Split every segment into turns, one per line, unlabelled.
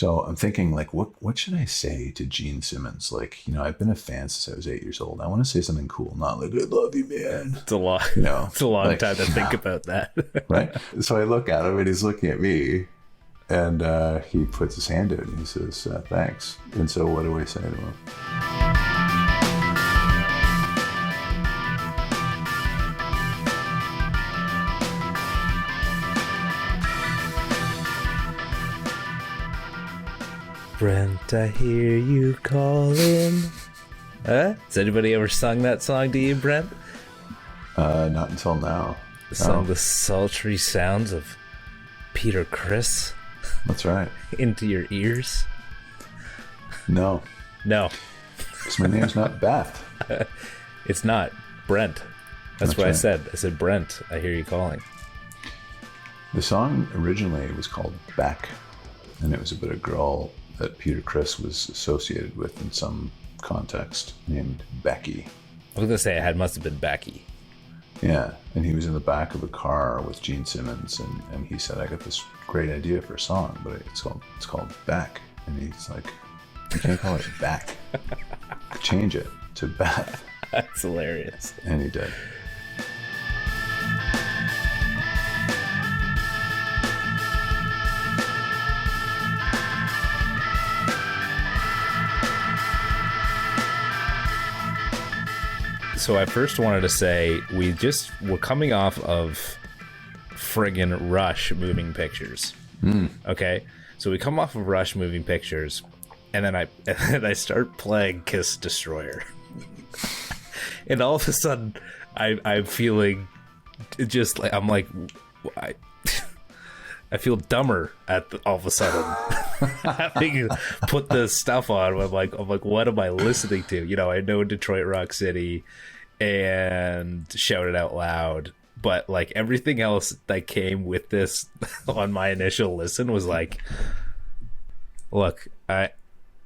So I'm thinking, like, what should I say to Gene Simmons? Like, I've been a fan since I was 8 years old. I want to say something cool, not like, I love you, man.
It's a long, it's a long
like,
time to think about that.
Right? So I look at him and he's looking at me, and he puts his hand out and he says, thanks. And so what do I say to him?
Brent, I hear you calling. Has anybody ever sung that song to you, Brent?
Not until now.
Sung the sultry sounds of Peter Criss.
That's right.
Into your ears?
No. Because my name's not Beth.
It's not. Brent. That's what
right.
I said. I said, Brent, I hear you calling.
The song originally was called Beck, and it was about a girl that Peter Criss was associated with in some context named Becky.
I was going to say it must have been Becky.
Yeah, and he was in the back of a car with Gene Simmons, and he said, I got this great idea for a song, but it's called Beck. And he's like, you can't call it Beck. Change it to Beth.
That's hilarious.
And he did.
So I first wanted to say we're coming off of friggin' Rush Moving Pictures. Okay, so we come off of Rush Moving Pictures, and then I start playing Kiss Destroyer, and all of a sudden I'm feeling just like I feel dumber all of a sudden having put this stuff on. I'm like, what am I listening to? I know Detroit Rock City and Shout It Out Loud, but like everything else that came with this on my initial listen was like, look, I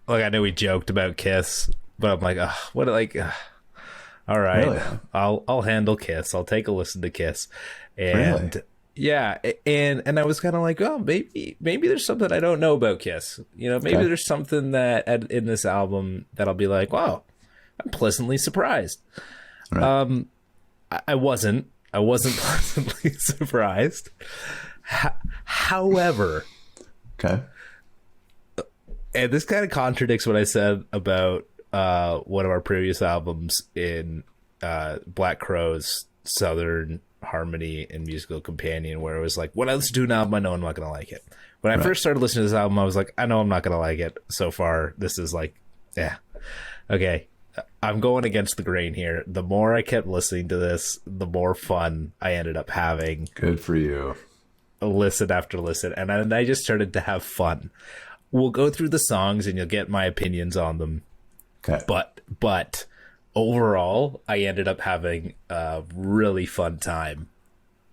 know we joked about Kiss, but I'm like, all right,
Really?
I'll handle Kiss. I'll take a listen to Kiss, and.
Really?
Yeah, and I was kind of like, oh, maybe there's something I don't know about Kiss. Maybe there's something that in this album that I'll be like, wow, I'm pleasantly surprised. Right. I wasn't pleasantly surprised. However,
okay,
and this kind of contradicts what I said about one of our previous albums in Black Crowes Southern Harmony and Musical Companion, where it was like, when I listen to an album, I know I'm not gonna like it. When I first started listening to this album, I was like, I know I'm not gonna like it. So far, this is like, yeah, okay, I'm going against the grain here. The more I kept listening to this, the more fun I ended up having.
Good for you.
Listen after listen, and I just started to have fun. We'll go through the songs and you'll get my opinions on them.
Okay.
But overall, I ended up having a really fun time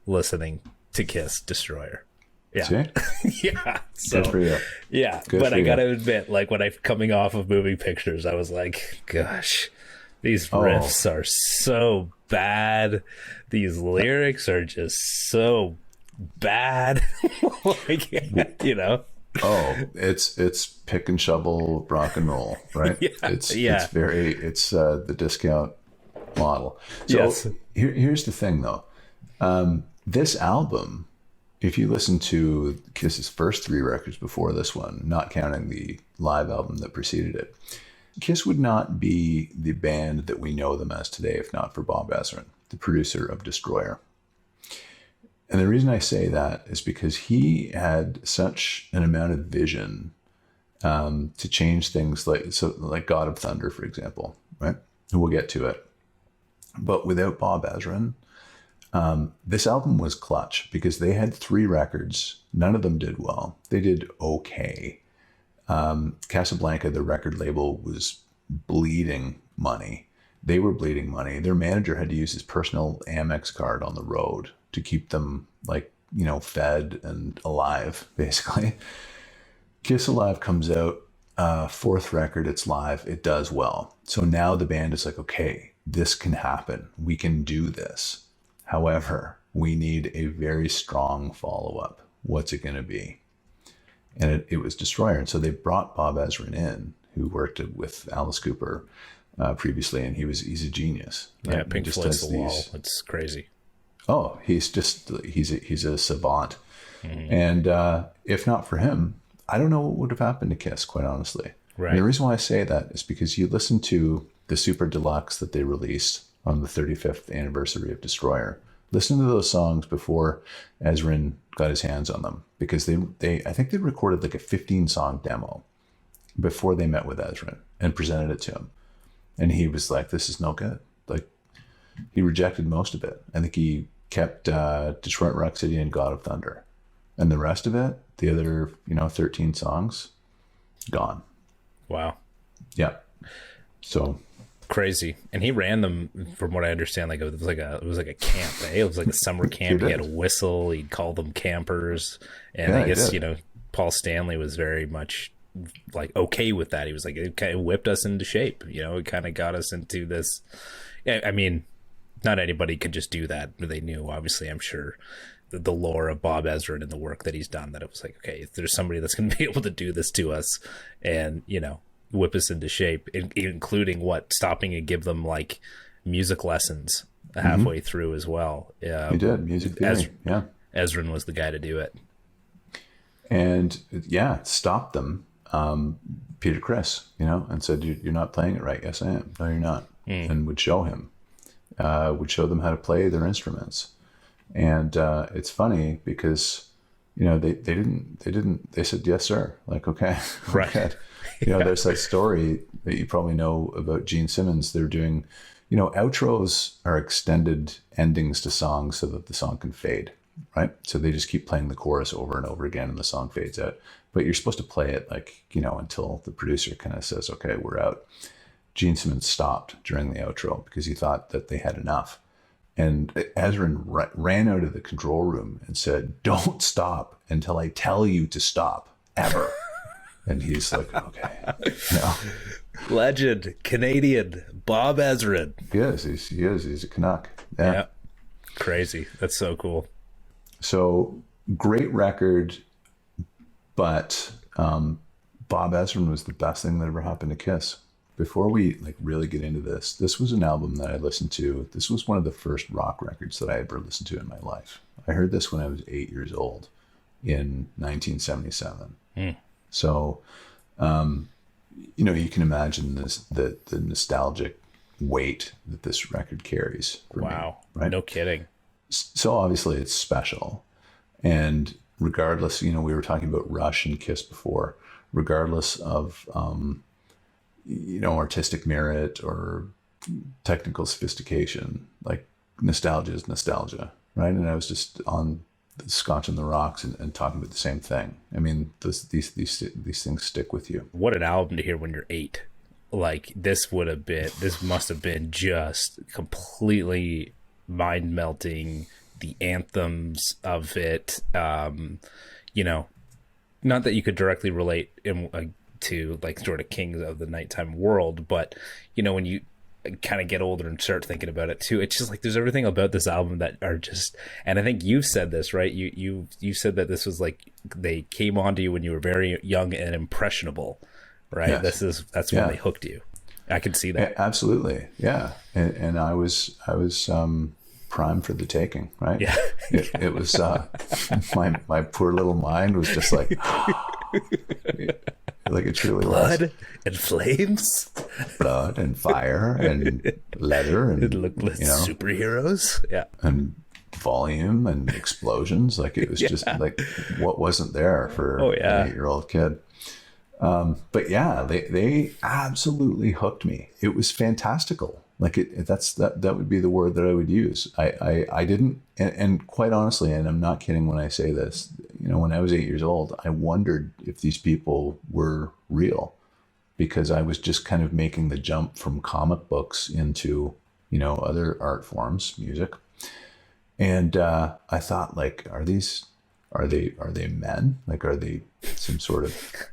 listening to Kiss Destroyer. Yeah.
See?
Yeah. So,
good for you.
Yeah.
Good
but
for
I
you.
gotta admit, like when I'm coming off of Moving Pictures, I was like, gosh, these riffs are so bad. These lyrics are just so bad. Like,
Oh, it's pick and shovel rock and roll, right?
Yeah,
it's the discount model. So
Yes.
here's the thing though. This album, if you listen to Kiss's first 3 records before this one, not counting the live album that preceded it, Kiss would not be the band that we know them as today if not for Bob Ezrin, the producer of Destroyer. And the reason I say that is because he had such an amount of vision to change things like God of Thunder, for example, right? We'll get to it. But without Bob Ezrin, this album was clutch because they had 3 records. None of them did well. They did okay. Casablanca, the record label, was bleeding money. They were bleeding money. Their manager had to use his personal Amex card on the road to keep them fed and alive, basically. Kiss Alive comes out, 4th record, it's live, it does well. So now the band is like, okay, this can happen. We can do this. However, we need a very strong follow-up. What's it going to be? and it was Destroyer. And so they brought Bob Ezrin in, who worked with Alice Cooper previously, and he's a genius. Right?
Yeah, Pink Floyd's The Wall. It's crazy.
Oh, he's a savant. And if not for him, I don't know what would have happened to Kiss, quite honestly.
Right.
And the reason why I say that is because you listen to the Super Deluxe that they released on the 35th anniversary of Destroyer. Listen to those songs before Ezrin got his hands on them, because I think they recorded like a 15-song demo before they met with Ezrin and presented it to him. And he was like, this is no good. Like, he rejected most of it. I think he kept Detroit Rock City and God of Thunder. And the rest of it, the other, 13 songs, gone.
Wow.
Yeah. So
crazy. And he ran them, from what I understand, like it was like a camp, eh? It was like a summer camp. He had a whistle. He'd call them campers. And I guess, Paul Stanley was very much like okay with that. He was like, it kind of whipped us into shape. It kind of got us into this. I mean, not anybody could just do that. They knew, obviously, I'm sure, the lore of Bob Ezrin and the work that he's done, that it was like, okay, if there's somebody that's going to be able to do this to us and, whip us into shape, including stopping and give them like music lessons halfway through as well.
He did music theory.
Ezrin was the guy to do it.
And stopped them. Peter Criss, and said, you're not playing it right. Yes, I am. No, you're not. And would show him, would show them how to play their instruments. And it's funny because, they said, yes, sir. Like, okay.
Right.
There's that story that you probably know about Gene Simmons. They're doing, outros are extended endings to songs so that the song can fade, right? So they just keep playing the chorus over and over again and the song fades out. But you're supposed to play it like, until the producer kind of says, okay, we're out. Gene Simmons stopped during the outro because he thought that they had enough. And Ezrin ran out of the control room and said, don't stop until I tell you to stop, ever. And he's like, okay.
Legend, Canadian, Bob Ezrin.
He is. He's a Canuck.
Yeah. Crazy. That's so cool.
So great record, but Bob Ezrin was the best thing that ever happened to Kiss. Before we really get into this was an album that I listened to. This was one of the first rock records that I ever listened to in my life. I heard this when I was 8 years old in 1977. So, you can imagine the nostalgic weight that this record carries for me, right?
No kidding.
So obviously it's special. And regardless, we were talking about Rush and Kiss before, regardless of, artistic merit or technical sophistication, like nostalgia is nostalgia, right? And I was just on Scotch on the Rocks and talking about the same thing. I mean, these things stick with you.
What an album to hear when you're 8. Like this must have been just completely mind melting. The anthems of it, not that you could directly relate to like sort of Kings of the Nighttime World, but when you kind of get older and start thinking about it too, it's just like there's everything about this album that are just, and I think you've said this, right? You said that this was like they came onto you when you were very young and impressionable, right? Yes. That's when they hooked you. I can see that.
Absolutely. Yeah. And I was primed for the taking, right?
Yeah.
It was my poor little mind was just like like it truly
blood
was.
And flames,
blood and fire and leather and
it looked like superheroes,
and volume and explosions. Like it was just like what wasn't there for an 8-year-old kid. But they absolutely hooked me. It was fantastical. Like that would be the word that I would use. I didn't, and quite honestly, and I'm not kidding when I say this, when I was 8 years old, I wondered if these people were real, because I was just kind of making the jump from comic books into, other art forms, music. And I thought, like, are they men? Like, are they some sort of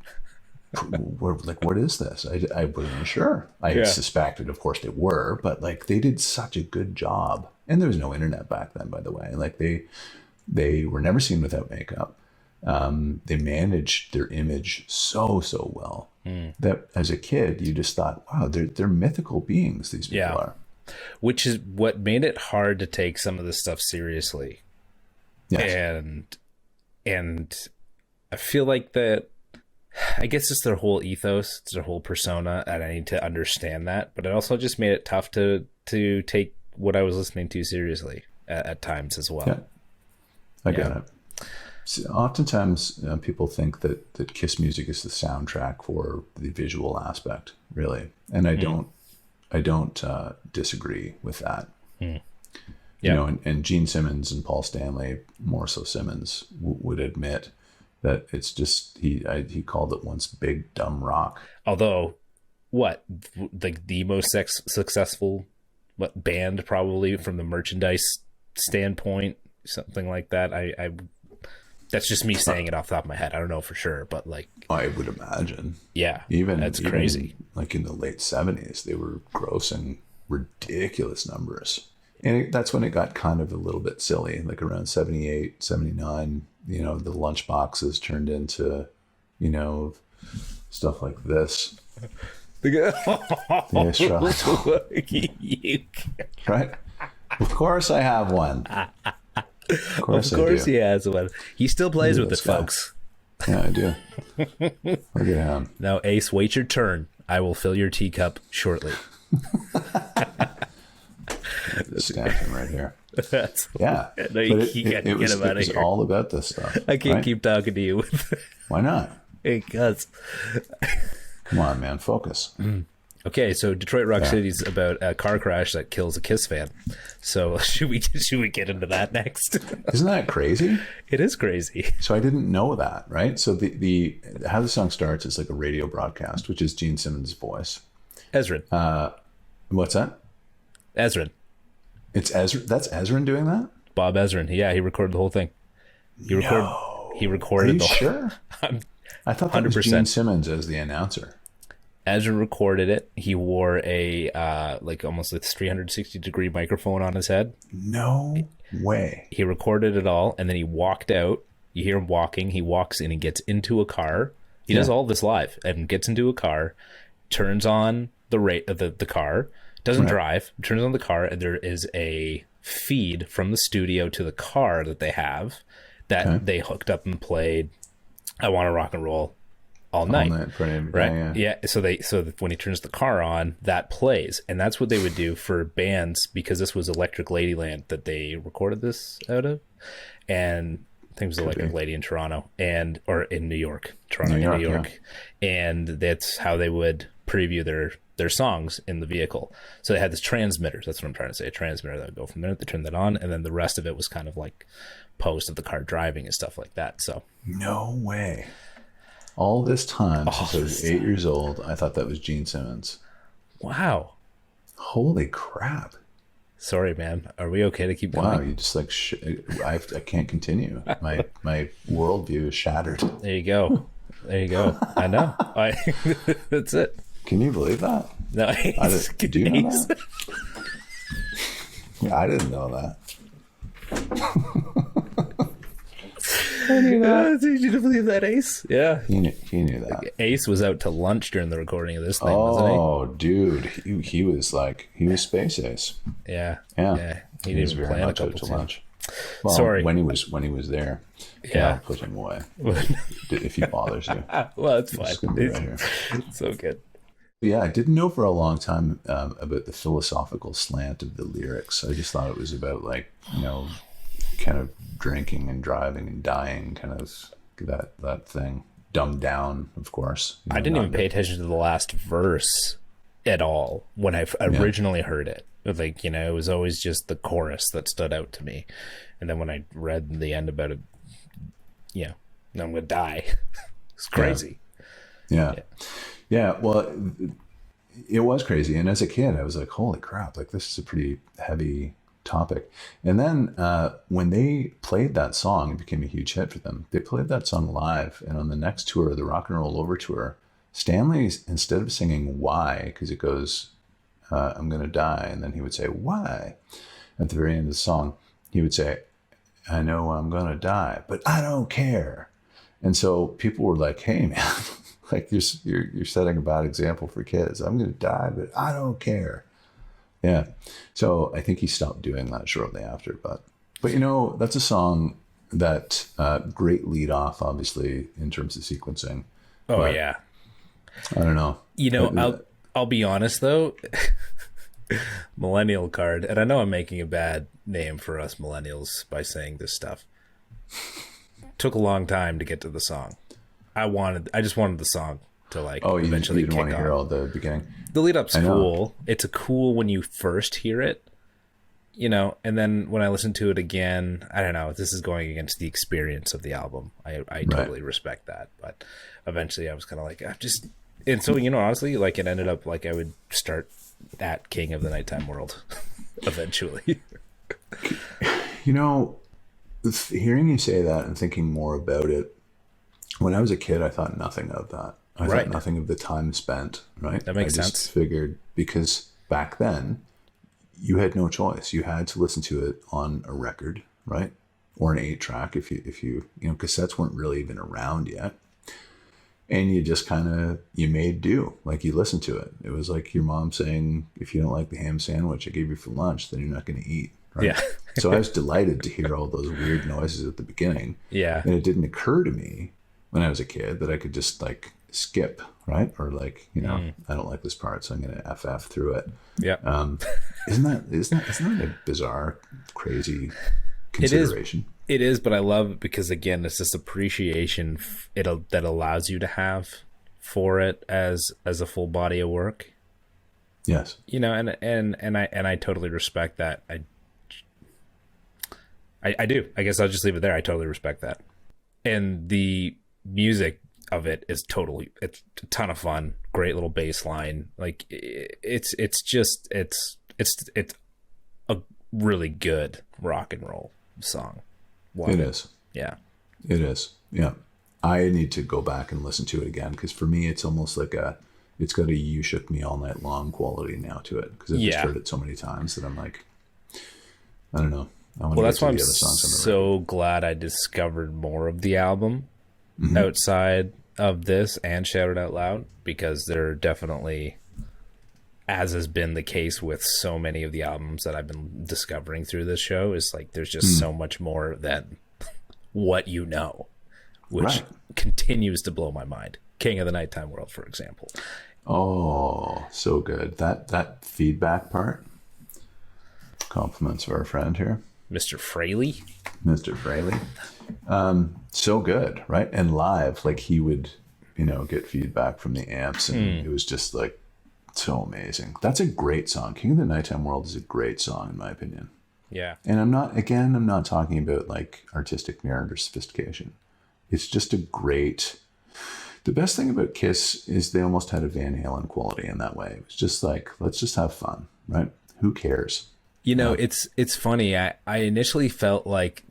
what is this? I wasn't sure. I suspected, of course, they were, but like they did such a good job. And there was no internet back then, by the way. Like they were never seen without makeup. They managed their image so well that as a kid you just thought, wow, they're mythical beings. These people are,
which is what made it hard to take some of this stuff seriously. Yes. And I feel like that. I guess it's their whole ethos, it's their whole persona, and I need to understand that. But it also just made it tough to take what I was listening to seriously at times as well.
Yeah, I get it. So oftentimes people think that Kiss music is the soundtrack for the visual aspect, really, and I don't disagree with that. You know, and Gene Simmons and Paul Stanley, more so Simmons, would admit that it's just he called it once big dumb rock. Although,
the most successful band probably from the merchandise standpoint, something like that. I that's just me saying it off the top of my head. I don't know for sure, but like
I would imagine.
Yeah,
that's
crazy.
Like in the late 70s, they were grossing ridiculous numbers. And that's when it got kind of a little bit silly, like around 78, 79, you know, the lunch boxes turned into, you know, stuff like this. The Ace Frehley. Right? Of course I have one.
Of course he has one. He still plays with it, folks.
Yeah, I do. Look at him.
Now, Ace, wait your turn. I will fill your teacup shortly.
Stamp him right here. Yeah.
No, it was
all about this stuff.
I can't keep talking to you.
Why not?
Because.
Come on, man. Focus.
Okay, so Detroit Rock City is about a car crash that kills a Kiss fan. So should we get into that next?
Isn't that crazy?
It is crazy.
So I didn't know that, right? So the how the song starts is like a radio broadcast, which is Gene Simmons' voice.
Ezrin.
What's that?
Ezrin.
It's Ezrin. That's Ezrin doing that?
Bob Ezrin. Yeah, he recorded the whole thing. He recorded the whole.
Sure? I thought that 100%. Was Gene Simmons as the announcer.
Ezrin recorded it. He wore a like almost a 360-degree microphone on his head.
No way.
He recorded it all, and then he walked out. You hear him walking. He walks in and gets into a car. He does all this live and gets into a car, turns on the car, doesn't drive, turns on the car, and there is a feed from the studio to the car that they have that they hooked up and played I Want to Rock and Roll all night, right? Yeah. So when he turns the car on, that plays, and that's what they would do for bands, because this was Electric Ladyland that they recorded this out of, and I think it was Electric Lady in Toronto or in New York, New York, and that's how they would preview their songs in the vehicle. So they had this transmitter. That's what I'm trying to say. A transmitter that would go from there. They turn that on, and then the rest of it was kind of like post of the car driving and stuff like that. So
no way. All this time since I was 8 years old, I thought that was Gene Simmons.
Wow.
Holy crap.
Sorry, man. Are we okay to keep going?
Wow, you just like I can't continue. My worldview is shattered.
There you go. I know. That's it.
Can you believe that?
No,
do you know that? Yeah, I didn't know that.
I knew that. Did you believe that, Ace? Yeah.
He knew that.
Ace was out to lunch during the recording of this thing, wasn't he?
Oh, dude. He was Space Ace.
Yeah.
He was very much out to lunch. Well,
sorry.
When he was there.
Yeah.
I'll put him away. If he bothers you.
Well, it's fine.
It's right here.
So good.
Yeah, I didn't know for a long time about the philosophical slant of the lyrics. I just thought it was about, like, you know, kind of drinking and driving and dying, kind of that thing. Dumbed down, of course.
I didn't even pay attention to the last verse at all when I originally heard it. Like, you know, it was always just the chorus that stood out to me. And then when I read the end about it, I'm going to die. It's crazy. Yeah, well, it was crazy. And as a kid, I was like, holy crap, like this is a pretty heavy topic. And then when they played that song, it became a huge hit for them. They played that song live. And on the next tour, the Rock and Roll Over tour, Stanley, instead of singing Why, because it goes, I'm going to die, and then he would say, why? At the very end of the song, he would say, I know I'm going to die, but I don't care.
And so people were like, hey man, like you're setting a bad example for kids. I'm going to die, but I don't care. Yeah. So I think he stopped doing that shortly after, but that's a song that great lead off, obviously, in terms of sequencing.
Oh,
but
yeah.
I don't know.
I'll be honest, though. Millennial card. And I know I'm making a bad name for us millennials by saying this stuff. Took a long time to get to the song. I just wanted the song to eventually
you didn't
kick
want to hear
on.
all the beginning.
The lead up's cool. It's cool when you first hear it, and then when I listen to it again, I don't know, this is going against the experience of the album. I totally respect that. But eventually I was kind of like, and so, honestly, like it ended up like I would start at King of the Nighttime World eventually.
Hearing you say that and thinking more about it, when I was a kid, I thought nothing of that. I thought nothing of the time spent, right?
That makes sense.
I just figured, because back then you had no choice. You had to listen to it on a record, right? Or an 8-track if you cassettes weren't really even around yet. And you just you made do, like you listened to it. It was like your mom saying, if you don't like the ham sandwich I gave you for lunch, then you're not going to eat. Right? Yeah. So I was delighted to hear all those weird noises at the beginning.
Yeah.
And it didn't occur to me when I was a kid that I could just skip, right? Or I don't like this part, so I'm going to FF through it.
Yeah.
Isn't that a bizarre, crazy consideration?
It is, but I love it because, again, it's this appreciation that allows you to have for it as a full body of work.
Yes.
And I totally respect that. I do. I guess I'll just leave it there. I totally respect that. And the music of it is it's a ton of fun. Great little bass line. Like it's a really good rock and roll song.
It is.
Yeah.
It is. Yeah. I need to go back and listen to it again, because for me it's almost like it's got a "You Shook Me All Night Long" quality now to it, because I've just heard it so many times that I'm like, I don't know.
Well, that's why I'm so glad I discovered more of the album outside of this and Shout It Out Loud, because there are definitely, as has been the case with so many of the albums that I've been discovering through this show, is like there's just so much more than what which continues to blow my mind. King of the Nighttime World, for example.
Oh, so good. That feedback part. Compliments of our friend here.
Mr. Frehley.
Mr. Frehley. So good, right? And live, like he would, get feedback from the amps, and it was just like so amazing. That's a great song. King of the Nighttime World is a great song, in my opinion.
Yeah.
And I'm not talking about like artistic merit or sophistication. It's just a great... The best thing about Kiss is they almost had a Van Halen quality in that way. It was just like, let's just have fun, right? Who cares?
It's funny. I initially felt like,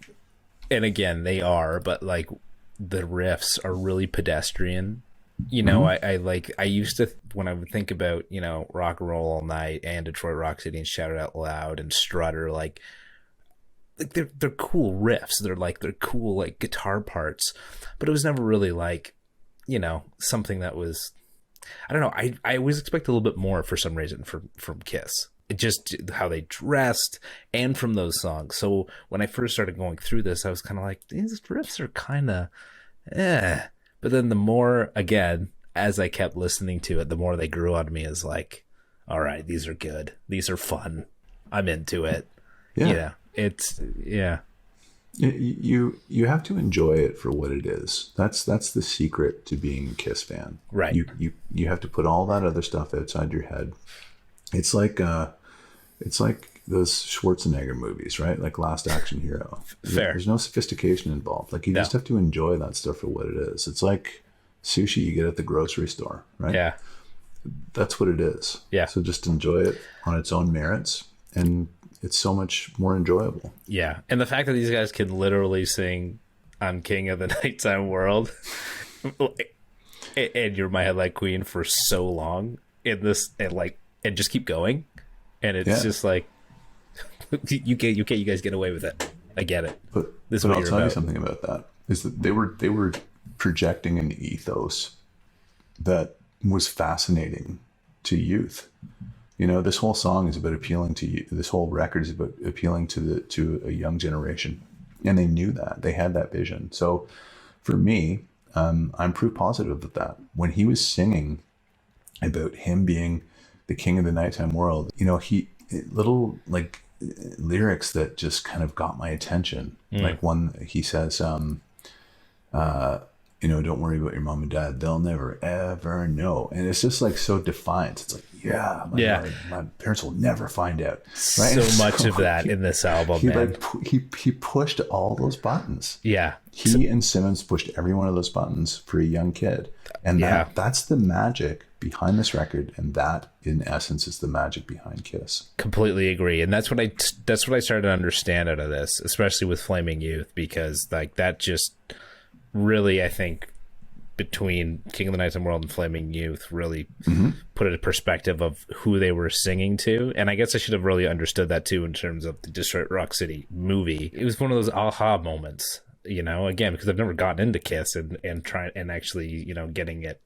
and again, they are, but like the riffs are really pedestrian. I used to, when I would think about, Rock and Roll All Night and Detroit Rock City and Shout It Out Loud and Strutter, like they're cool riffs. They're cool like guitar parts, but it was never really like, something that was, I don't know. I always expect a little bit more for some reason from Kiss. Just how they dressed and from those songs. So when I first started going through this, I was kind of like, these riffs are kind of But then the more, again, as I kept listening to it, the more they grew on me as like, all right, these are good. These are fun. I'm into it. Yeah.
You have to enjoy it for what it is. That's the secret to being a Kiss fan.
Right.
You have to put all that other stuff outside your head. It's like those Schwarzenegger movies, right? Like Last Action Hero.
Fair.
There's no sophistication involved. Like you just have to enjoy that stuff for what it is. It's like sushi you get at the grocery store, right?
Yeah.
That's what it is.
Yeah.
So just enjoy it on its own merits, and it's so much more enjoyable.
Yeah. And the fact that these guys can literally sing on King of the Nighttime World and You're My Headlight Queen for so long in this, and just keep going, and it's just like you guys get away with it. I get it.
But I'll tell you something about that is that they were projecting an ethos that was fascinating to youth. You know, this whole song is about appealing to you. This whole record is about appealing to a young generation, and they knew that. They had that vision. So, for me, I'm proof positive of that. When he was singing about him being the king of the nighttime world, you know, little like lyrics that just kind of got my attention. Like one, he says, you know, don't worry about your mom and dad. They'll never, ever know. And it's just like so defiant. It's like, my parents will never find out. Right?
So much of that in this album, man.
He pushed all those buttons.
Yeah.
He and Simmons pushed every one of those buttons for a young kid. And that's the magic behind this record. And that, in essence, is the magic behind Kiss.
Completely agree. And that's what I started to understand out of this, especially with Flaming Youth, because like that just really, I think, between King of the Nighttime World and Flaming Youth really put it in perspective of who they were singing to. And I guess I should have really understood that too in terms of the Detroit Rock City movie. It was one of those aha moments, you know, again, because I've never gotten into Kiss and trying and actually, you know, getting it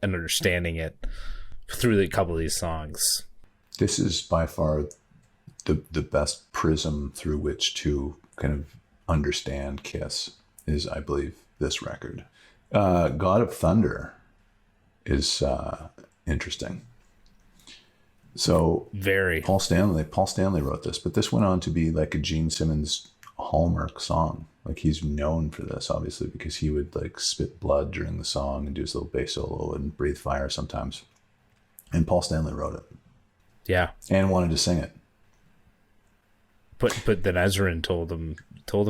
and understanding it through a couple of these songs. This
is by far the best prism through which to kind of understand Kiss is, I believe, this record. God of Thunder is interesting. So
very
Paul Stanley wrote this, but this went on to be like a Gene Simmons hallmark song. Like he's known for this, obviously, because he would like spit blood during the song and do his little bass solo and breathe fire sometimes. And Paul Stanley wrote it.
Yeah.
And wanted to sing it.
But then Ezrin told him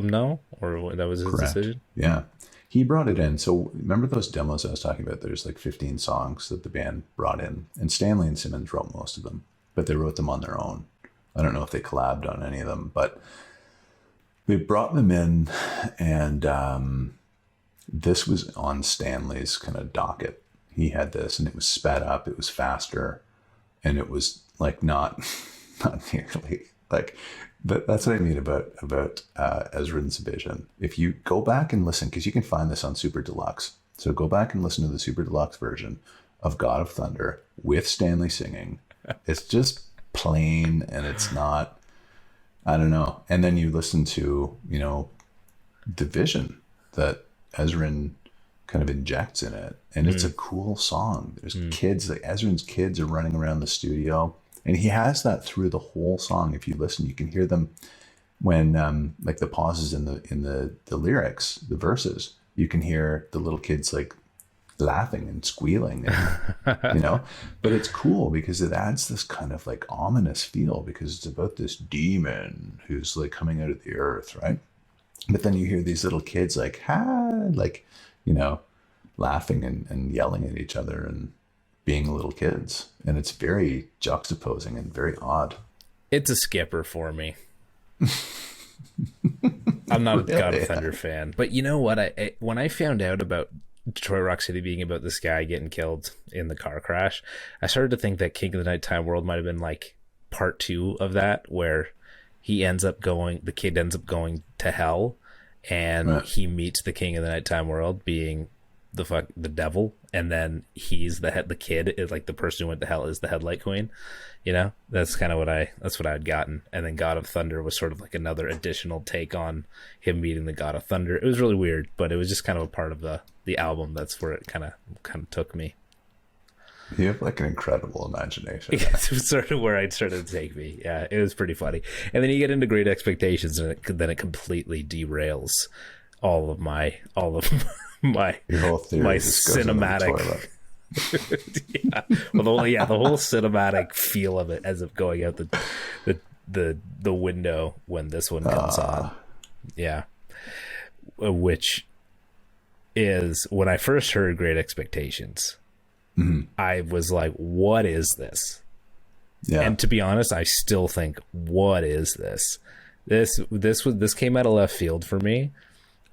no, or that was his decision?
Yeah. He brought it in. So remember those demos I was talking about? There's like 15 songs that the band brought in. And Stanley and Simmons wrote most of them, but they wrote them on their own. I don't know if they collabed on any of them, but they brought them in. And this was on Stanley's kind of docket. He had this, and it was sped up. It was faster. And it was like not nearly like... But that's what I mean about Ezrin's vision. If you go back and listen, because you can find this on Super Deluxe. So go back and listen to the Super Deluxe version of God of Thunder with Stanley singing. It's just plain, and it's not, I don't know. And then you listen to, you know, the vision that Ezrin kind of injects in it. And it's a cool song. There's kids, like Ezrin's kids are running around the studio. And he has that through the whole song. If you listen, you can hear them when like the pauses in the lyrics, the verses. You can hear the little kids like laughing and squealing, and, you know. But it's cool because it adds this kind of like ominous feel, because it's about this demon who's like coming out of the earth, right? But then you hear these little kids like like, you know, laughing and yelling at each other and being little kids, and it's very juxtaposing and very odd.
It's a skipper for me. I'm not a God of Thunder fan, but you know what? When I found out about Detroit Rock City being about this guy getting killed in the car crash, I started to think that King of the Nighttime World might have been like part 2 of that, where the kid ends up going to hell, and he meets the King of the Nighttime World being the devil, and then he's the kid is like the person who went to hell is the headlight queen, you know. That's kind of what I'd gotten. And then God of Thunder was sort of like another additional take on him meeting the God of Thunder. It was really weird, but it was just kind of a part of the album. That's where it kind of took me.
You have like an incredible imagination.
It was sort of where it started to take me. Yeah, it was pretty funny. And then you get into Great Expectations, and then it completely derails all of my cinematic yeah. Well, the whole cinematic feel of it as of going out the window when this one comes on. Yeah. Which is when I first heard Great Expectations, I was like, what is this? Yeah. And to be honest, I still think, what is this? This came out of left field for me.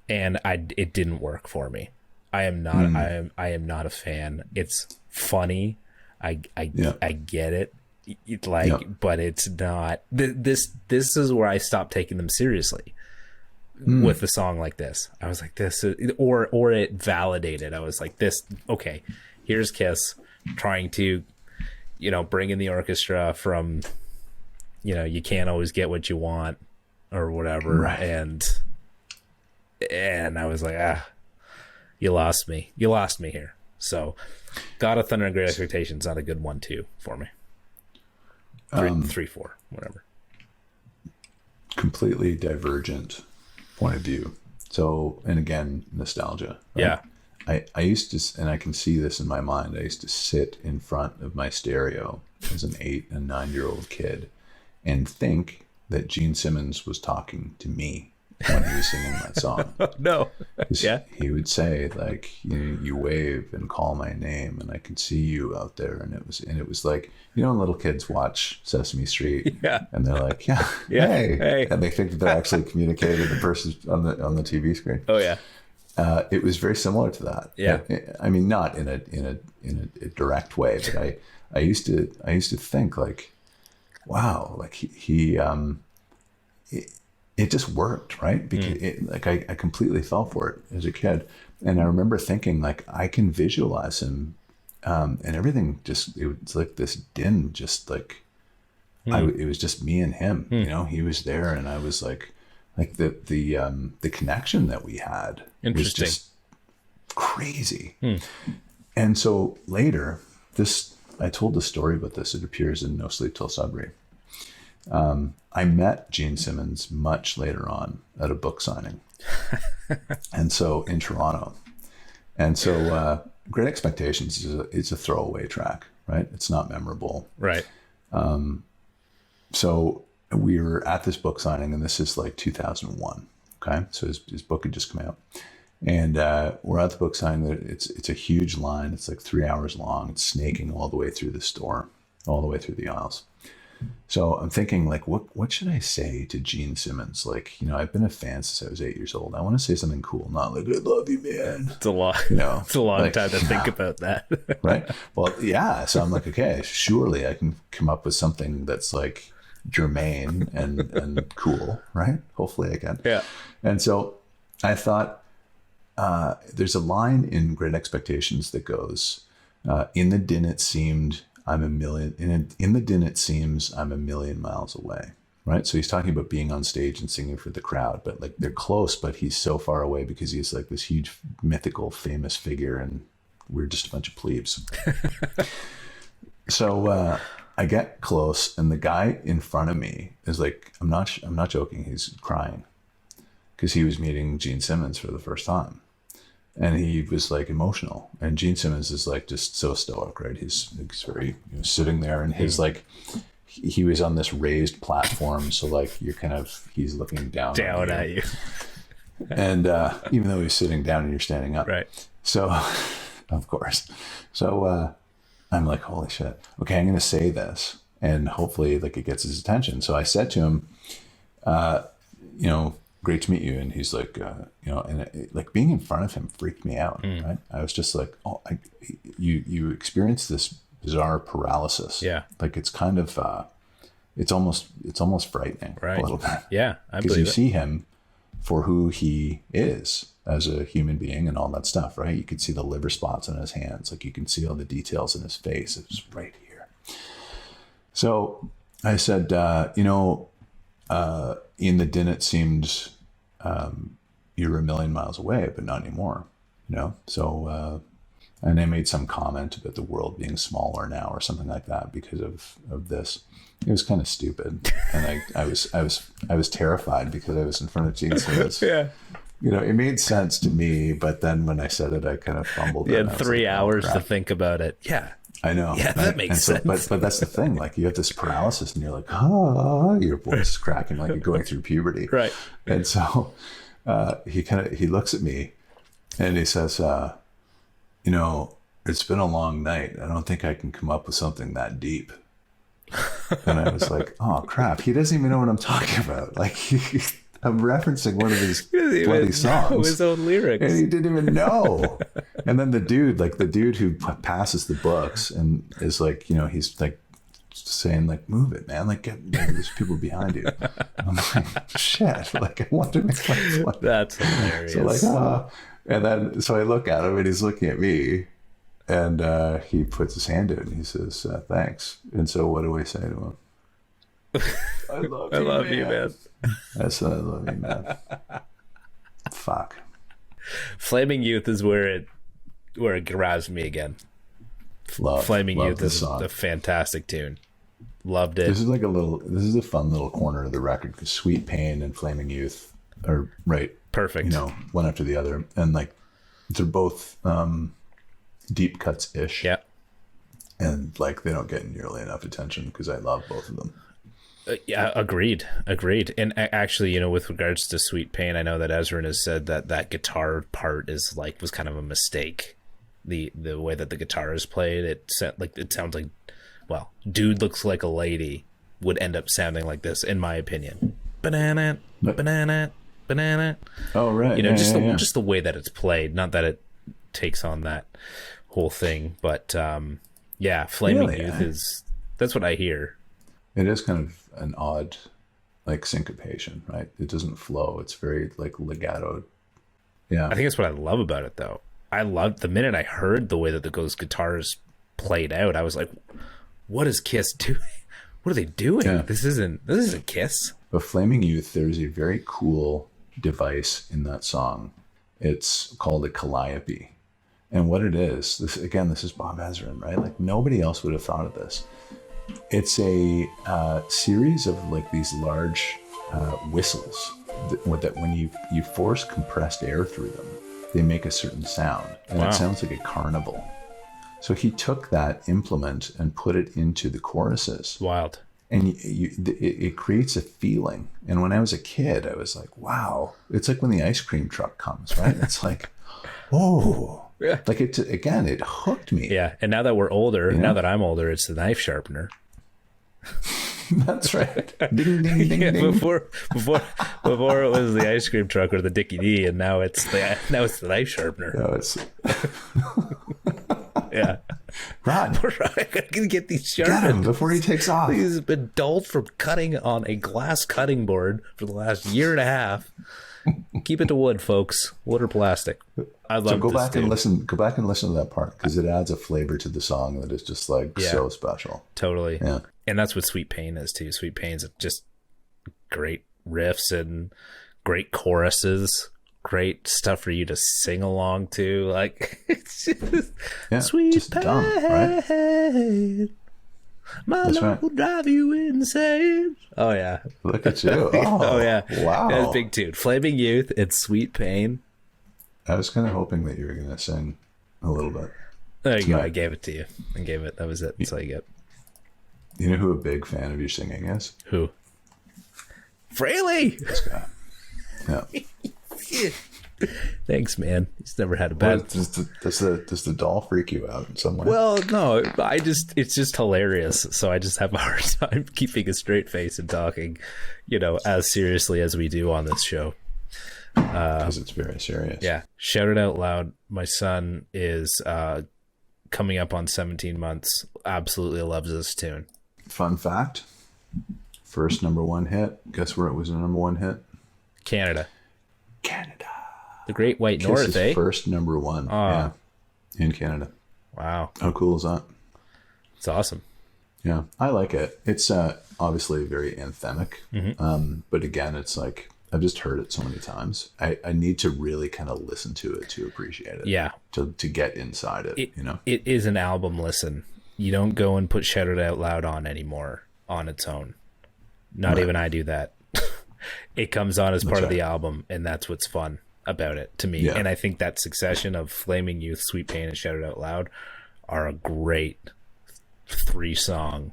And it didn't work for me. I am not a fan. It's funny. I get it. But it's not. This is where I stopped taking them seriously. with a song like this. I was like, this is, or it validated. I was like, this, okay, here's Kiss trying to, bring in the orchestra from, you can't always get what you want or whatever.
Right.
And I was like, you lost me here. So God of Thunder and Great Expectations, not a good 1-2 for me. 3-4, whatever.
Completely divergent point of view. So, and again, nostalgia. Right?
Yeah.
I used to, and I can see this in my mind, I used to sit in front of my stereo as an 8 and 9-year-old kid and think that Gene Simmons was talking to me when he was singing that song.
No.
Yeah. He would say, like, you wave and call my name and I can see you out there. And it was like, when little kids watch Sesame Street and they're like, hey. And they think that they're actually communicating with the person on the TV screen.
Oh yeah.
It was very similar to that.
Yeah.
I mean, not in a direct way, but I used to think like, wow, like it just worked, right? Because I completely fell for it as a kid. And I remember thinking like, I can visualize him. And everything it was like this din, just like, it was just me and him, he was there and I was like the connection that we had was just crazy. And so later I told the story about this. It appears in No Sleep Till Sudbury. I met Gene Simmons much later on at a book signing. And so in Toronto. And so Great Expectations is a throwaway track, right? It's not memorable.
Right.
So we were at this book signing, and this is like 2001. Okay. So his book had just come out. And we're at the book signing. It's a huge line. It's like 3 hours long. It's snaking all the way through the store, all the way through the aisles. So I'm thinking like, what should I say to Gene Simmons? Like, I've been a fan since I was 8 years old. I want to say something cool, not like, I love you, man.
It's a lot. It's a long time to think about that.
Right. Well, yeah. So I'm like, okay, surely I can come up with something that's like germane and cool, right? Hopefully I can.
Yeah.
And so I thought, there's a line in Great Expectations that goes, in the din it seemed I'm a million in the din it seems I'm a million miles away. Right. So he's talking about being on stage and singing for the crowd, but like they're close, but he's so far away because he's like this huge mythical famous figure and we're just a bunch of plebes. So I get close and the guy in front of me is like, I'm not joking, he's crying because he was meeting Gene Simmons for the first time. And he was like emotional, and Gene Simmons is like just so stoic, right? He's very sitting there, and his like he was on this raised platform, so like he's looking down
at you.
And even though he's sitting down and you're standing up,
right?
So, of course, so I'm like, holy shit! Okay, I'm gonna say this, and hopefully, like it gets his attention. So I said to him, great to meet you. And he's like, like being in front of him freaked me out. Right. I was just like, you experience this bizarre paralysis.
Yeah.
Like it's kind of, it's almost frightening a little bit.
Yeah.
Because you see him for who he is as a human being and all that stuff, right? You could see the liver spots on his hands. Like you can see all the details in his face. It was right here. So I said, in the din it seemed you're a million miles away, but not anymore, So, and I made some comment about the world being smaller now or something like that because of this. It was kind of stupid, and I was terrified because I was in front of Gene Simmons.
Yeah.
It made sense to me, but then when I said it, I kind of fumbled.
You had 3 hours to think about it. Yeah.
I know.
Yeah, that makes sense.
But that's the thing. Like you have this paralysis, and you're like, your voice is cracking, like you're going through puberty.
Right.
And so he looks at me, and he says, it's been a long night. I don't think I can come up with something that deep. And I was like, oh crap, he doesn't even know what I'm talking about. Like I'm referencing one of his bloody songs,
his own lyrics,
and he didn't even know. And then the dude who passes the books and is like, he's like saying like, move it, man. Like, there's people behind you. I'm like, shit. Like, I want to make my point.
That's hilarious.
So like, and then, so I look at him and he's looking at me, and he puts his hand out and he says, thanks. And so what do I say to him? I love you, man. I said, I love you, man. Fuck.
Flaming Youth is where it grabs me again. Flaming Youth is a fantastic tune. Loved it.
This is a fun little corner of the record, because Sweet Pain and Flaming Youth are right.
Perfect.
You know, one after the other. And like, they're both deep cuts-ish.
Yeah.
And like, they don't get nearly enough attention, because I love both of them.
Yeah, agreed. And actually, you know, with regards to Sweet Pain, I know that Ezra has said that guitar part was kind of a mistake. The way that the guitar is played, it sounds like, well, Dude Looks Like a Lady would end up sounding like this, in my opinion. Banana, banana, banana.
Oh, right.
You know, just the way that it's played, not that it takes on that whole thing, but yeah, Flaming Youth that's what I hear.
It is kind of an odd, like, syncopation, right? It doesn't flow. It's very like legato. Yeah,
I think that's what I love about it, though. I loved the minute I heard the way that those guitars played out. I was like, "What is Kiss doing? What are they doing?
Yeah.
This isn't Kiss."
But Flaming Youth, there's a very cool device in that song. It's called a calliope, and what it is, this is Bob Ezrin, right? Like, nobody else would have thought of this. It's a series of like these large whistles that when you force compressed air through them, they make a certain sound, and It sounds like a carnival. So he took that implement and put it into the choruses.
Wild.
And it creates a feeling. And when I was a kid, I was like, wow. It's like when the ice cream truck comes, right? It's like, oh.
Yeah.
Like, it hooked me.
Yeah. And now that we're older, now that I'm older, it's the knife sharpener.
That's right. Ding, ding, ding,
yeah,
ding.
Before it was the ice cream truck or the Dickie D, and now it's the knife sharpener.
No, it's
yeah.
Run.
I gotta get these sharpened.
Get him before he takes off.
He's been dulled from cutting on a glass cutting board for the last year and a half. Keep it to wood, folks. Wood or plastic. I love.
So go back and listen to that part, because it adds a flavor to the song that is just like so special.
Totally.
Yeah.
And that's what Sweet Pain is too. Sweet Pain's just great riffs and great choruses, great stuff for you to sing along to. Like, it's just Sweet
just
Pain.
dumb, right?
My
That's
love will drive you insane. Oh yeah.
Look at you.
Oh yeah.
Wow.
That's a big tune. Flaming Youth and Sweet Pain.
I was kind of hoping that you were going to sing a little bit.
There you go. I gave it to you. That was it. That's all you get.
You know who a big fan of your singing is?
Who? Frehley.
This guy. Yeah.
Thanks, man. He's never had a bad.
Does the doll freak you out in some way?
Well, no. It's just hilarious. So I just have a hard time keeping a straight face and talking, as seriously as we do on this show.
Because it's very serious.
Yeah. Shout it out loud. My son is coming up on 17 months. Absolutely loves this tune.
Fun fact: first number one hit. Guess where it was a number one hit?
Canada. The Great White North,
Kiss's first number one. Yeah, in Canada.
Wow.
How cool is that?
It's awesome.
Yeah, I like it. It's obviously very anthemic. Mm-hmm. But again, it's like, I've just heard it so many times. I need to really kind of listen to it to appreciate it.
Yeah.
To get inside it,
It is an album listen. You don't go and put Shout It Out Loud on anymore on its own. Not even I do that. It comes on as part of the album, and that's what's fun about it to me. Yeah. And I think that succession of Flaming Youth, Sweet Pain, and Shout It Out Loud are a great 3-song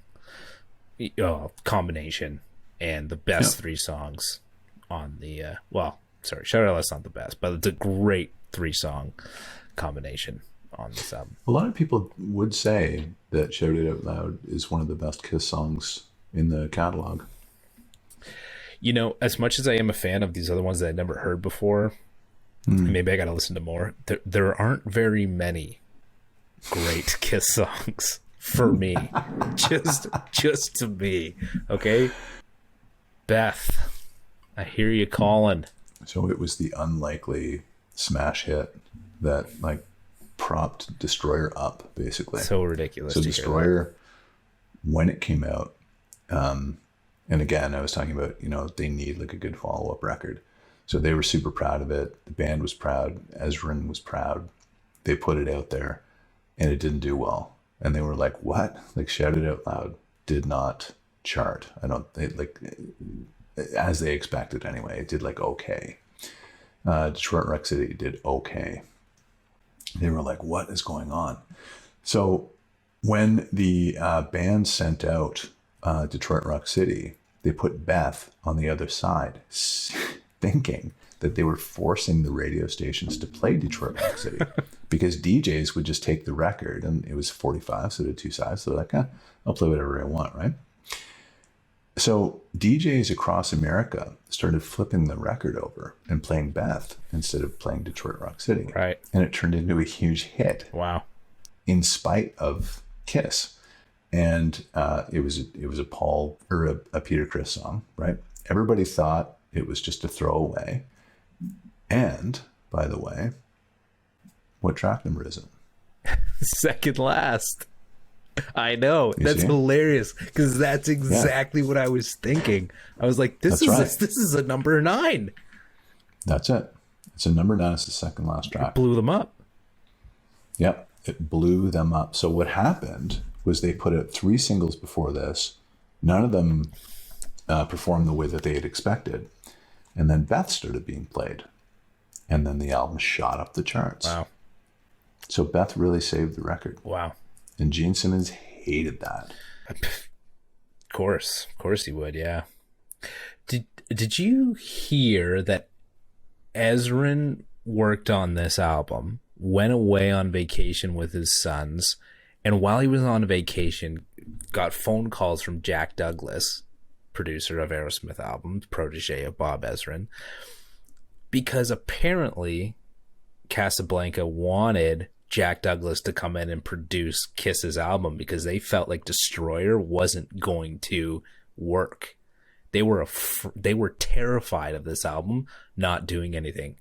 combination, and the best 3 songs on the Shout It Out Loud's not the best, but it's a great 3-song combination on this album.
A lot of people would say that Shout It Out Loud is one of the best Kiss songs in the catalog.
As much as I am a fan of these other ones that I'd never heard before, maybe I got to listen to more. There aren't very many great Kiss songs for me. just to me. Okay. Beth, I hear you calling.
So it was the unlikely smash hit that like propped Destroyer up, basically.
So ridiculous.
So Destroyer, when it came out, and again, I was talking about, they need like a good follow-up record. So they were super proud of it. The band was proud. Ezrin was proud. They put it out there and it didn't do well. And they were like, what? Like shouted out loud. Did not chart. As they expected anyway. It did like okay. Detroit Rock City did okay. They were like, what is going on? So when the band sent out Detroit Rock City, they put Beth on the other side, thinking that they were forcing the radio stations to play Detroit Rock City because DJs would just take the record, and it was 45, so they had two sides. So they're like, I'll play whatever I want, right? So DJs across America started flipping the record over and playing Beth instead of playing Detroit Rock City.
Right.
And it turned into a huge hit.
Wow.
In spite of Kiss. And it was a Paul or a Peter Criss song, right? Everybody thought it was just a throwaway. And, by the way, what track number is it?
Second last. I know. That's hilarious because that's exactly what I was thinking. I was like, this is a number 9.
That's it. It's a number 9. It's the second last track.
It blew them up.
Yep. It blew them up. So what happened was they put out 3 singles before this. None of them performed the way that they had expected. And then Beth started being played. And then the album shot up the charts.
Wow.
So Beth really saved the record.
Wow.
And Gene Simmons hated that.
Of course he would. Yeah. Did you hear that Ezrin worked on this album, went away on vacation with his sons, and while he was on vacation, got phone calls from Jack Douglas, producer of Aerosmith albums, protege of Bob Ezrin, because apparently Casablanca wanted Jack Douglas to come in and produce Kiss's album because they felt like Destroyer wasn't going to work. They were terrified of this album not doing anything.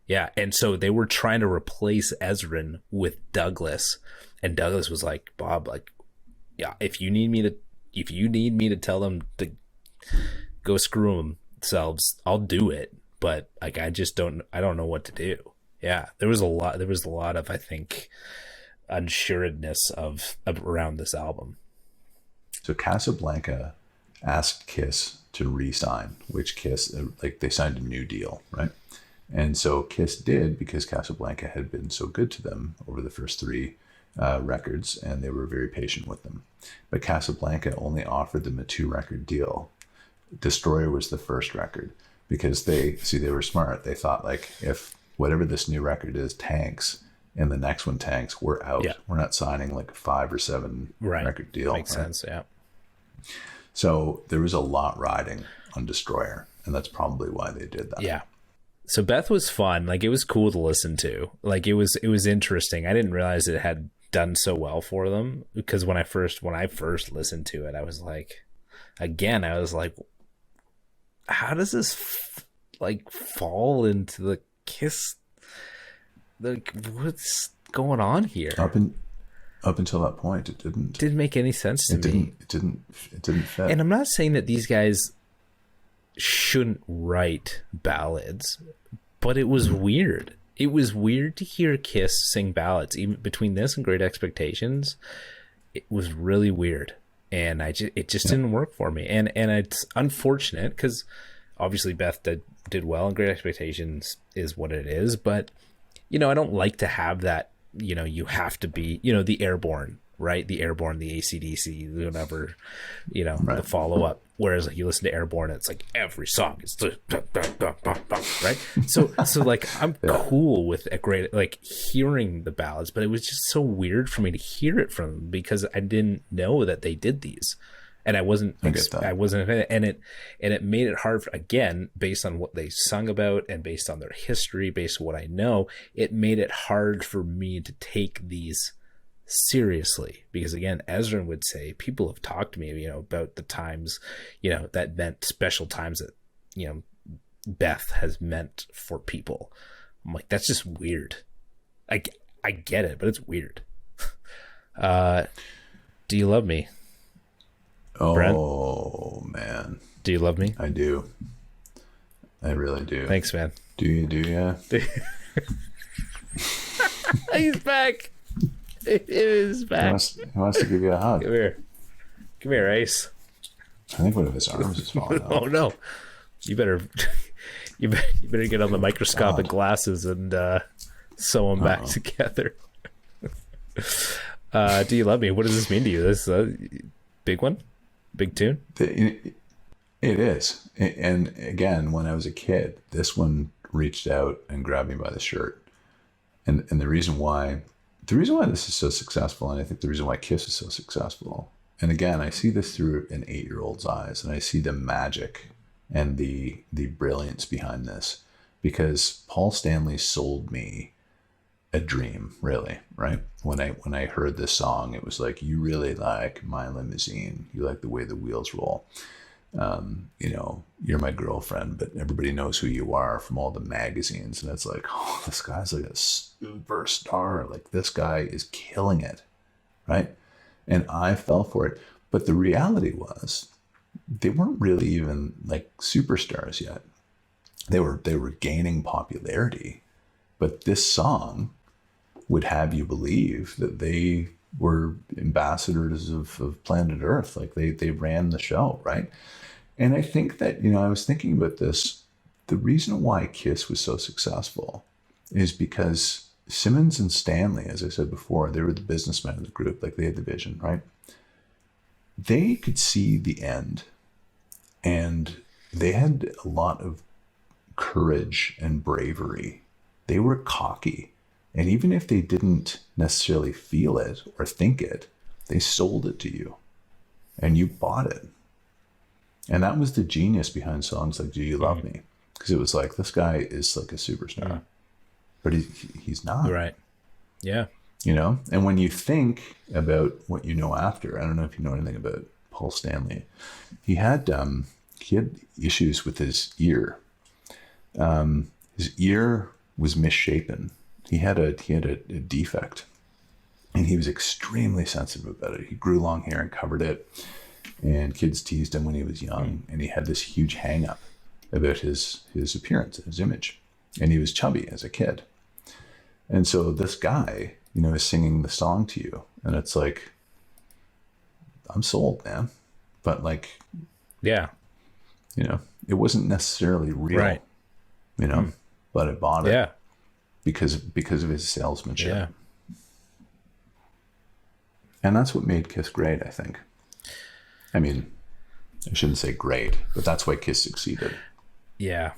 Yeah, and so they were trying to replace Ezrin with Douglas, and Douglas was like, Bob, like, yeah, if you need me to tell them to go screw themselves, I'll do it. But like, I don't know what to do. Yeah, there was a lot of, I think, unsureness of around this album.
So Casablanca asked Kiss to re-sign, which Kiss, they signed a new deal, right? And so Kiss did because Casablanca had been so good to them over the first 3 records, and they were very patient with them. But Casablanca only offered them a 2-record deal. Destroyer was the first record because they were smart. They thought, like, if whatever this new record is tanks and the next one tanks, we're out. Yeah. We're not signing like a 5 or 7 record deal.
Makes sense, yeah.
So there was a lot riding on Destroyer, and that's probably why they did that.
Yeah. So Beth was fun. Like, it was cool to listen to. Like, it was interesting. I didn't realize it had done so well for them because when I first listened to it, I was like, how does this fall into the Kiss? Like, what's going on here?
Up until that point, it didn't
make any sense to me.
It didn't fit.
And I'm not saying that these guys shouldn't write ballads, but it was weird. It was weird to hear Kiss sing ballads. Even between this and Great Expectations, it was really weird, and it just didn't work for me. And it's unfortunate because obviously Beth did well, and Great Expectations is what it is. But I don't like to have that. You have to be the Airborne, right? The Airborne, the AC/DC, whatever, the follow up. Whereas like you listen to Airborne, it's like every song is right. So like I'm cool with a great like hearing the ballads, but it was just so weird for me to hear it from them because I didn't know that they did these, and I wasn't and it made it hard again based on what they sung about and based on their history, based on what I know. It made it hard for me to take these seriously, because again, Ezra would say, people have talked to me, you know, about the times, you know, that meant special times that, you know, Beth has meant for people. I'm like, that's just weird. I get it, but it's weird. Do you love me?
Oh,
Brent?
Man.
Do you love me?
I do. I really do.
Thanks, man.
Do you?
He's back. It is back.
He wants to give you a hug.
Come here, Ace.
I think one of his arms is falling off.
Oh no! You better get on the microscopic glasses and sew them back together. Do you love me? What does this mean to you? This big one, big tune.
It is, and again, when I was a kid, this one reached out and grabbed me by the shirt, and the reason why this is so successful, and I think the reason why Kiss is so successful, and again, I see this through an 8-year-old's eyes, and I see the magic and the brilliance behind this, because Paul Stanley sold me a dream, really, right? When I heard this song, it was like, you really like My Limousine, you like the way the wheels roll. You know, you're my girlfriend, but everybody knows who you are from all the magazines. And it's like, oh, this guy's like a superstar. Like, this guy is killing it, right? And I fell for it. But the reality was, they weren't really even like superstars yet. They were gaining popularity. But this song would have you believe that they were ambassadors of planet Earth. Like, they ran the show, right? And I think that, you know, I was thinking about this. The reason why Kiss was so successful is because Simmons and Stanley, as I said before, they were the businessmen of the group. Like, they had the vision, right? They could see the end, and they had a lot of courage and bravery. They were cocky. And even if they didn't necessarily feel it or think it, they sold it to you and you bought it. And that was the genius behind songs like Do You Love Me? Because it was like, this guy is like a superstar, but he's not.
Right. Yeah.
You know, and when you think about what you know after, I don't know if you know anything about Paul Stanley. He had issues with his ear. His ear was misshapen. He had a defect, and he was extremely sensitive about it. He grew long hair and covered it, and kids teased him when he was young, and he had this huge hang up about his appearance and his image, and he was chubby as a kid. And so this guy, you know, is singing the song to you, and it's like, I'm sold, man. But like,
yeah,
you know, it wasn't necessarily real,
right?
You know, but I bought it.
Yeah.
Because of his salesmanship.
Yeah.
And that's what made Kiss great, I think. I mean, I shouldn't say great, but that's why Kiss succeeded.
Yeah.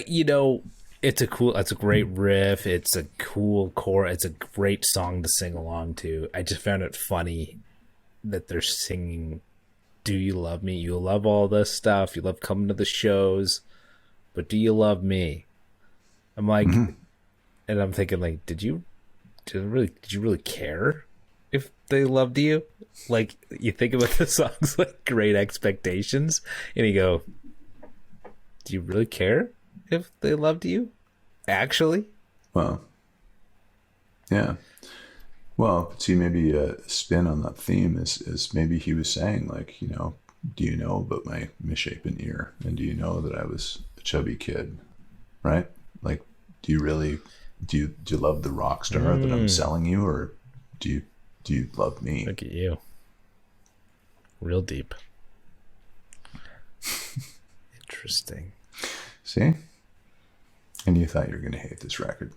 You know, it's a great riff. It's a cool core. It's a great song to sing along to. I just found it funny that they're singing, Do You Love Me? You love all this stuff. You love coming to the shows, but do you love me? I'm like, and I'm thinking, like, did you really care if they loved you? Like, you think about the songs like Great Expectations, and you go, do you really care if they loved you? Actually?
Well, yeah. Well, see, maybe a spin on that theme is maybe he was saying, like, you know, do you know about my misshapen ear? And do you know that I was a chubby kid? Right? Like, do you love the rock star that I'm selling you, or do you love me?
Look at you. Real deep. Interesting.
See? And you thought you were going to hate this record.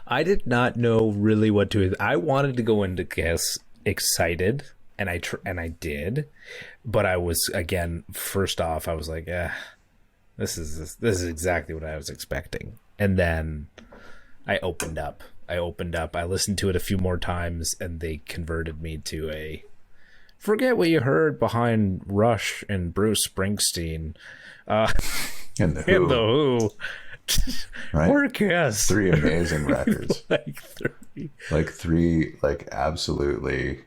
I did not know really what to. I wanted to go into Kiss excited, and I did, but I was, again, first off, I was like, this is exactly what I was expecting. And then I opened up. I listened to it a few more times, and they converted me to a forget what you heard behind Rush and Bruce Springsteen.
And the Who. right?
Or Kiss.
3 amazing records.
like
3 absolutely,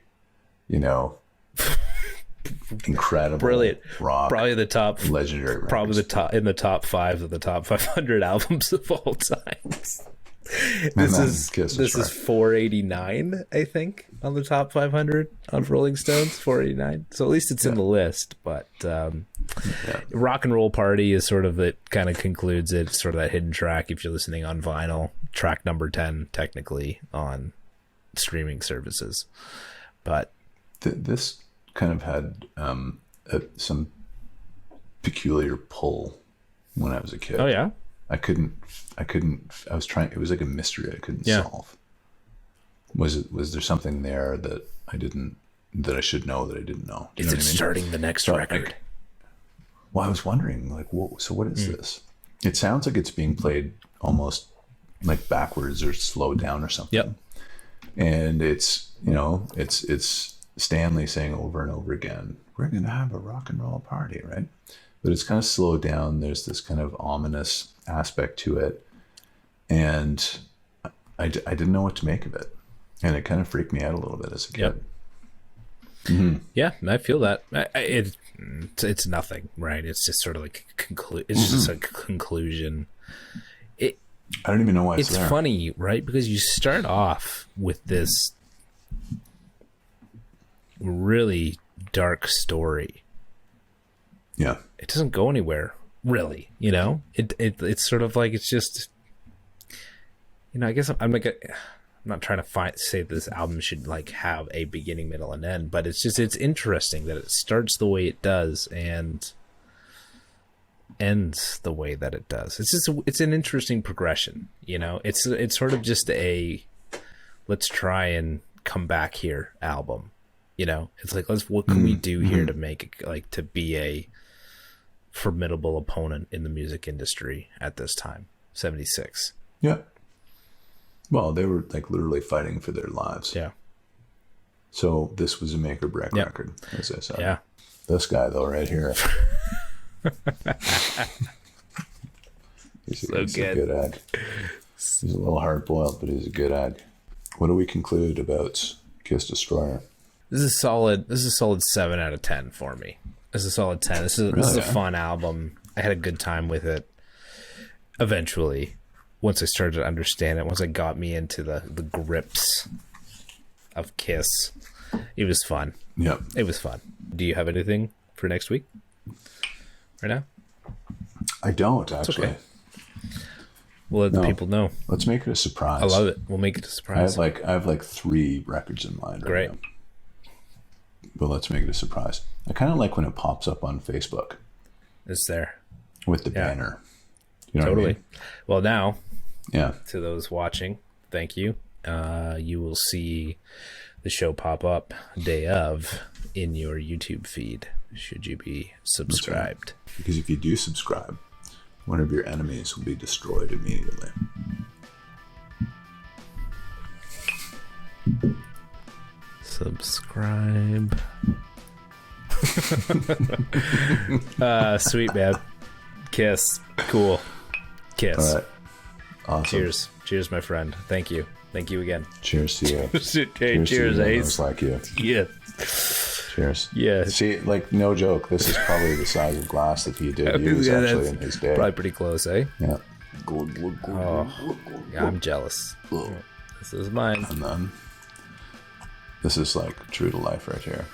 incredible,
brilliant
rock,
probably the top
legendary records.
probably the top in the top 5 of the top 500 albums of all time. This is 489, I think, on the top 500 on Rolling Stones. 489, so at least it's in the list. But Rock and Roll Party is sort of, it kind of concludes it. It's sort of that hidden track if you're listening on vinyl, track number 10 technically on streaming services. But
this kind of had some peculiar pull when I was a kid.
oh yeah,
I was trying, it was like a mystery I couldn't solve. Was there something there that I should know that I didn't know?
is it starting the next record?
Well, I was wondering, so what is this? It sounds like it's being played almost like backwards or slowed down or something.
Yep.
And it's Stanley saying over and over again, we're going to have a rock and roll party, right? But it's kind of slowed down. There's this kind of ominous aspect to it. And I didn't know what to make of it. And it kind of freaked me out a little bit as a kid.
Yep.
Mm-hmm.
Yeah, I feel that. It's nothing, right? It's just sort of like it's just a conclusion.
I don't even know why it's there.
Funny, right? Because you start off with this really dark story.
Yeah.
It doesn't go anywhere, really, It's sort of like, it's just, I guess I'm not trying to say this album should like have a beginning, middle, and end, but it's interesting that it starts the way it does and ends the way that it does. It's an interesting progression, It's sort of just a let's try and come back here album, It's like, what can we do here to make it, like, to be a formidable opponent in the music industry at this time, 76.
Yeah. Well, they were like literally fighting for their lives.
Yeah.
So this was a make or break record, as I said.
Yeah.
This guy though, right here. he's a good egg. He's a little hard boiled, but he's a good egg. What do we conclude about Kiss Destroyer?
This is a solid 7 out of 10 for me. This is a solid 10. This is a fun album. I had a good time with it. Eventually, once I started to understand it, once it got me into the grips of Kiss, it was fun.
Yep.
It was fun. Do you have anything for next week? Right now?
I don't, actually.
Okay. We'll let the people know.
Let's make it a surprise.
I love it. We'll make it a surprise.
I have like 3 records in mind right now. But let's make it a surprise. I kind of like when it pops up on Facebook.
It's there.
With the banner. You know
totally.
What I mean?
Well, now,
yeah.
To those watching, thank you. You will see the show pop up day of in your YouTube feed, should you be subscribed.
Right. Because if you do subscribe, one of your enemies will be destroyed immediately.
Subscribe. Sweet, man. Kiss. Cool. Kiss.
All right. Awesome.
Cheers. Cheers, my friend. Thank you. Thank you again.
Cheers to you.
Hey, cheers, Ace.
Like you.
Yeah.
Cheers.
Yeah.
See, like, no joke. This is probably the size of glass that he did use actually in his day.
Probably pretty close, eh?
Yeah.
Yeah, I'm jealous. This is mine.
And then this is like true to life right here.